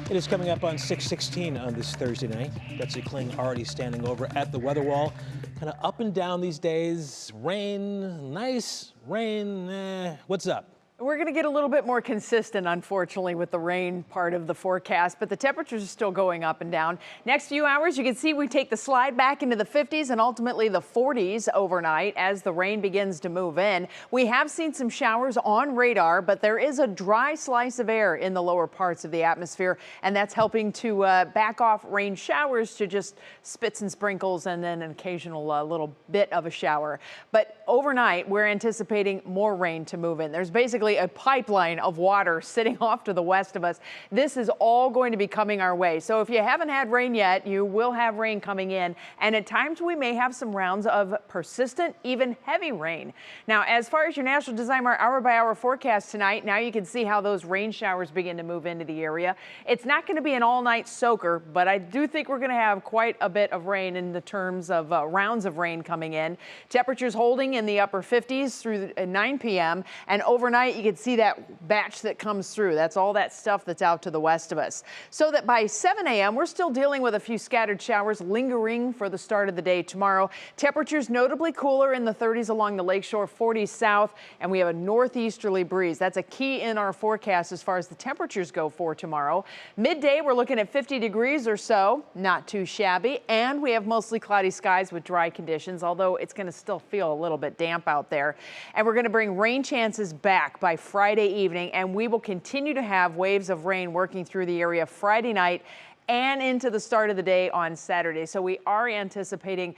It is coming up on 6:16 on this Thursday night. Betsy Kling already standing over at the weather wall. Kind of up and down these days. Rain, nice, rain, what's up? We're going to get a little bit more consistent, unfortunately, with the rain part of the forecast, but the temperatures are still going up and down. Next few hours, you can see we take the slide back into the 50s and ultimately the 40s overnight as the rain begins to move in. We have seen some showers on radar, but there is a dry slice of air in the lower parts of the atmosphere, and that's helping to back off rain showers to just spits and sprinkles and then an occasional little bit of a shower. But overnight, we're anticipating more rain to move in. There's basically a pipeline of water sitting off to the west of us. This is all going to be coming our way. So if you haven't had rain yet, you will have rain coming in. And at times we may have some rounds of persistent, even heavy rain. Now, as far as your National Designer hour by hour forecast tonight, now you can see how those rain showers begin to move into the area. It's not going to be an all night soaker, but I do think we're going to have quite a bit of rain in the terms of rounds of rain coming in. Temperatures holding in the upper 50s through 9 p.m. and overnight you can see that batch that comes through. That's all that stuff that's out to the west of us. So that by 7 a.m. we're still dealing with a few scattered showers lingering for the start of the day tomorrow. Temperatures notably cooler in the 30s along the lakeshore, 40s south, and we have a northeasterly breeze. That's a key in our forecast as far as the temperatures go for tomorrow. Midday we're looking at 50 degrees or so, not too shabby, and we have mostly cloudy skies with dry conditions, although it's going to still feel a little bit damp out there. And we're going to bring rain chances back by Friday evening, and we will continue to have waves of rain working through the area Friday night and into the start of the day on Saturday. So we are anticipating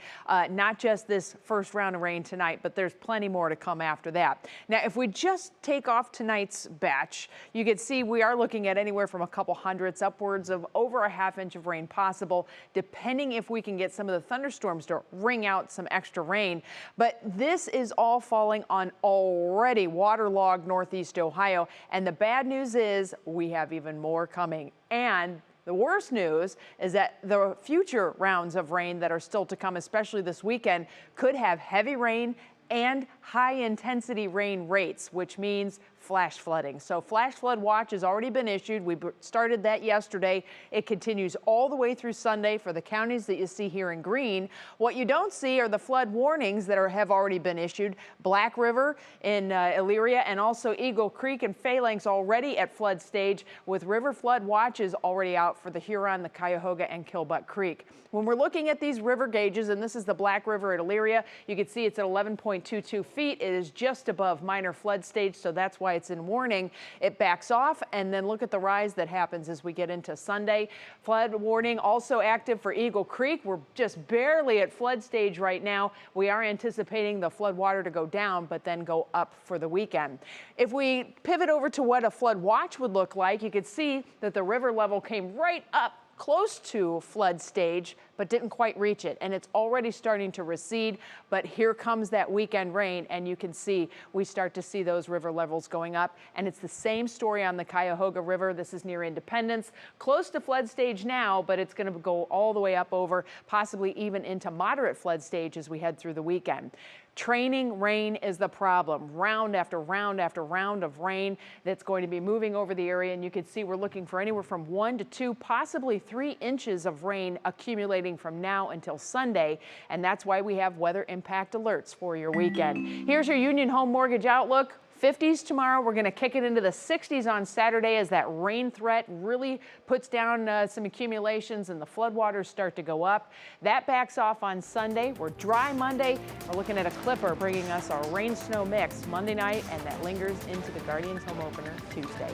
not just this first round of rain tonight, but there's plenty more to come after that. Now, if we just take off tonight's batch, you can see we are looking at anywhere from a couple hundredths upwards of over a ½ inch of rain possible, depending if we can get some of the thunderstorms to wring out some extra rain. But this is all falling on already waterlogged northeast Ohio. And the bad news is we have even more coming. And the worst news is that the future rounds of rain that are still to come, especially this weekend, could have heavy rain and high intensity rain rates, which means flash flooding. So flash flood watch has already been issued. We started that yesterday. It continues all the way through Sunday for the counties that you see here in green. What you don't see are the flood warnings that have already been issued. Black River in Elyria and also Eagle Creek and Phalanx already at flood stage, with river flood watches already out for the Huron, the Cuyahoga, and Killbuck Creek. When we're looking at these river gauges, and this is the Black River at Elyria, you can see it's at 11.22 feet. It is just above minor flood stage, so that's why it's in warning. It backs off, and then look at the rise that happens as we get into Sunday. Flood warning also active for Eagle Creek. We're just barely at flood stage right now. We are anticipating the flood water to go down, but then go up for the weekend. If we pivot over to what a flood watch would look like, you could see that the river level came right up close to flood stage, but didn't quite reach it. And it's already starting to recede, but here comes that weekend rain, and you can see we start to see those river levels going up. And it's the same story on the Cuyahoga River. This is near Independence, close to flood stage now, but it's going to go all the way up over, possibly even into moderate flood stage as we head through the weekend. Training rain is the problem. Round after round after round of rain that's going to be moving over the area, and you can see we're looking for anywhere from 1 to 2, possibly 3 inches of rain accumulating from now until Sunday, and that's why we have weather impact alerts for your weekend. Here's your Union Home Mortgage outlook. 50s tomorrow. We're going to kick it into the 60s on Saturday as that rain threat really puts down some accumulations and the floodwaters start to go up. That backs off on Sunday. We're dry Monday. We're looking at a clipper bringing us our rain-snow mix Monday night, and that lingers into the Guardians home opener Tuesday.